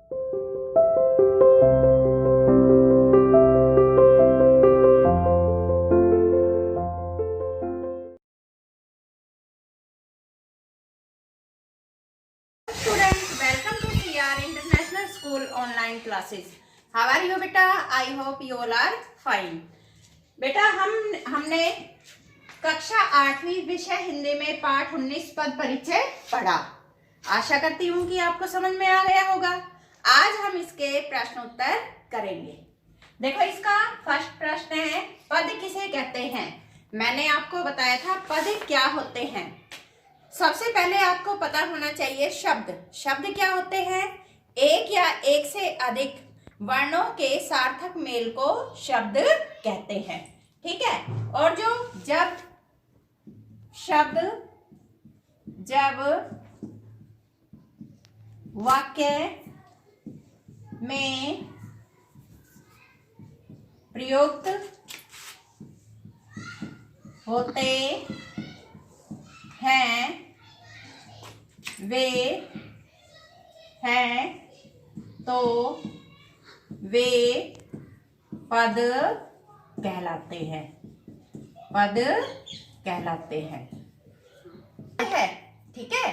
Students, welcome to CR International School online classes. How are you बेटा? I hope you all are fine. बेटा हमने कक्षा 8वीं विषय हिंदी में पाठ 19 पद परिचय पढ़ा। आशा करती हूँ कि आपको समझ में आ गया होगा। आज हम इसके प्रश्नोत्तर करेंगे। देखो, इसका फर्स्ट प्रश्न है, पद किसे कहते हैं? मैंने आपको बताया था पद क्या होते हैं। सबसे पहले आपको पता होना चाहिए शब्द क्या होते हैं? एक या एक से अधिक वर्णों के सार्थक मेल को शब्द कहते हैं। ठीक है। और जब वाक्य में प्रयुक्त होते हैं वे हैं तो वे पद कहलाते हैं। ठीक है।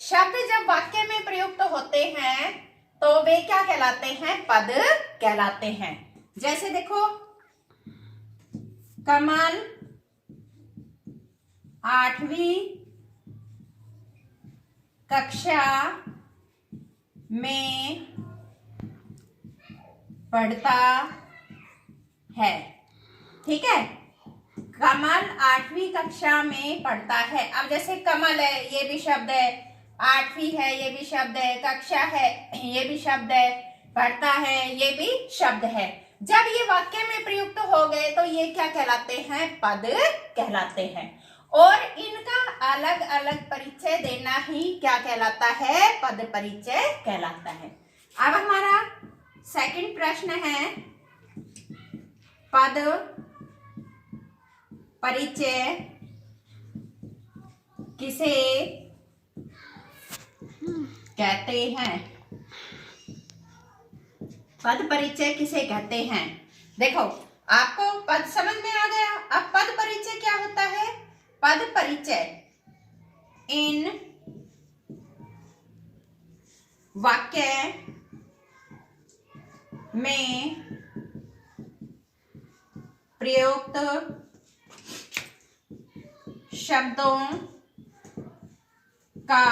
शब्द जब वाक्य में प्रयुक्त होते हैं तो वे क्या कहलाते हैं? पद कहलाते हैं। जैसे देखो, कमल 8वीं कक्षा में पढ़ता है। ठीक है। कमल 8वीं कक्षा में पढ़ता है। अब जैसे कमल है, ये भी शब्द है, 8वीं है, ये भी शब्द है, कक्षा है, ये भी शब्द है, पढ़ता है, ये भी शब्द है। जब ये वाक्य में प्रयुक्त हो गए तो ये क्या कहलाते हैं? पद कहलाते हैं। और इनका अलग अलग परिचय देना ही क्या कहलाता है? पद परिचय कहलाता है। अब हमारा सेकंड प्रश्न है, पद परिचय किसे कहते हैं? पद परिचय किसे कहते हैं? देखो, आपको पद समझ में आ गया। अब पद परिचय क्या होता है? पद परिचय इन वाक्य में प्रयुक्त शब्दों का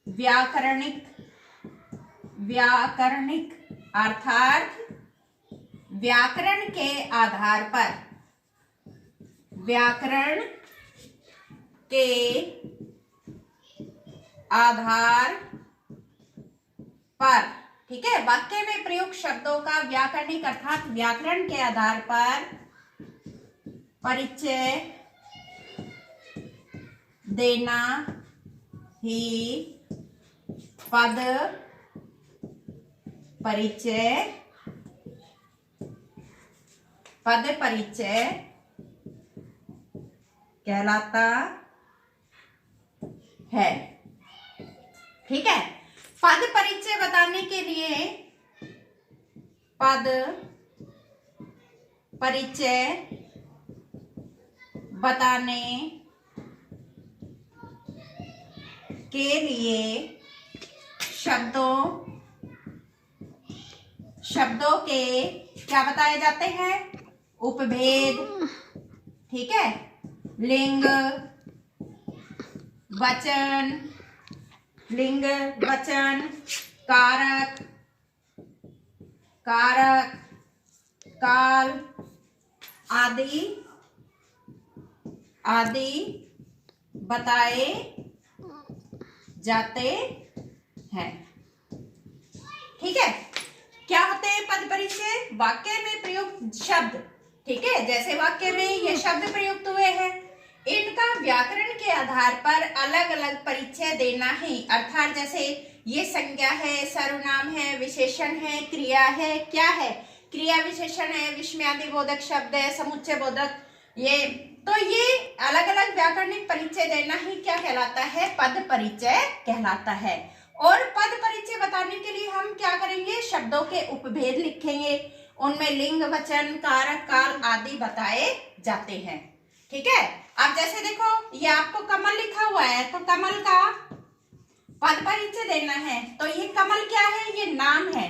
व्याकरणिक अर्थात व्याकरण के आधार पर ठीक है, वाक्य में प्रयुक्त शब्दों का व्याकरणिक अर्थात व्याकरण के आधार पर परिचय देना ही पद परिचय कहलाता है। ठीक है। पद परिचय बताने के लिए पद परिचय बताने के लिए शब्दों के क्या बताए जाते हैं? उपभेद। ठीक है। लिंग वचन, कारक, काल आदि बताए जाते हैं। ठीक है। क्या होते हैं पद परिचय? वाक्य में प्रयुक्त शब्द। ठीक है। जैसे वाक्य में ये शब्द प्रयुक्त हुए हैं, इनका व्याकरण के आधार पर अलग अलग परिचय देना ही, अर्थात जैसे ये संज्ञा है, सर्वनाम है, विशेषण है, क्रिया है। क्या है? क्रिया विशेषण है, विस्मयादि बोधक शब्द है, समुच्चय बोधक, ये तो ये अलग अलग व्याकरणिक परिचय देना ही क्या कहलाता है, पद परिचय कहलाता है। और पद परिचय बताने के लिए हम क्या करेंगे, शब्दों के उपभेद लिखेंगे, उनमें लिंग, वचन, कारक, काल आदि बताए जाते हैं। ठीक है, अब जैसे देखो ये आपको कमल लिखा हुआ है, तो कमल का पद परिचय देना है, तो ये कमल क्या है, ये नाम है,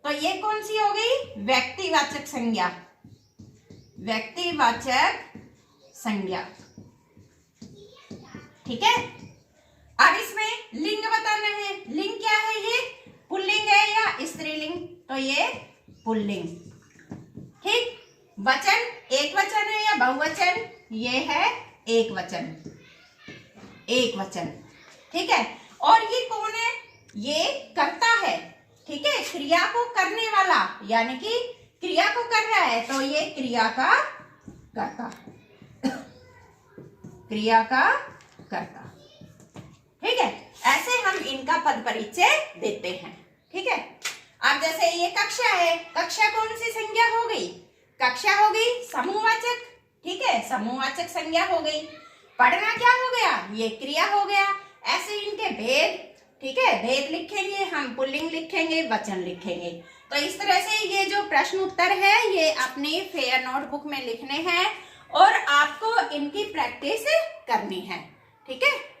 तो ये कौन सी हो गई, व्यक्तिवाचक संज्ञा, व्यक्तिवाचक संज्ञा। ठीक है, अब इसमें लिंग बताना है, लिंग क्या है, ये पुल्लिंग है या स्त्रीलिंग, तो ये पुल्लिंग। ठीक, वचन एक वचन है या बहुवचन, ये है एक वचन, एक वचन। ठीक है, और ये कौन है, ये कर्ता है। ठीक है, क्रिया को करने वाला, यानी कि क्रिया को कर रहा है, तो ये क्रिया का कर्ता, क्रिया का कर्ता। ठीक है, ऐसे हम इनका पद परिचय देते हैं। ठीक है, अब जैसे ये कक्षा है, कक्षा कौन सी संज्ञा हो गई, कक्षा हो गई समूहवाचक। ठीक है, समूहवाचक संज्ञा हो गई। पढ़ना क्या हो गया, ये क्रिया हो गया। ऐसे इनके भेद, ठीक है, भेद लिखेंगे हम, पुल्लिंग लिखेंगे, वचन लिखेंगे। तो इस तरह से ये जो प्रश्न उत्तर है ये अपनी फेयर नोटबुक में लिखने हैं और आपको इनकी प्रैक्टिस करनी है। ठीक है।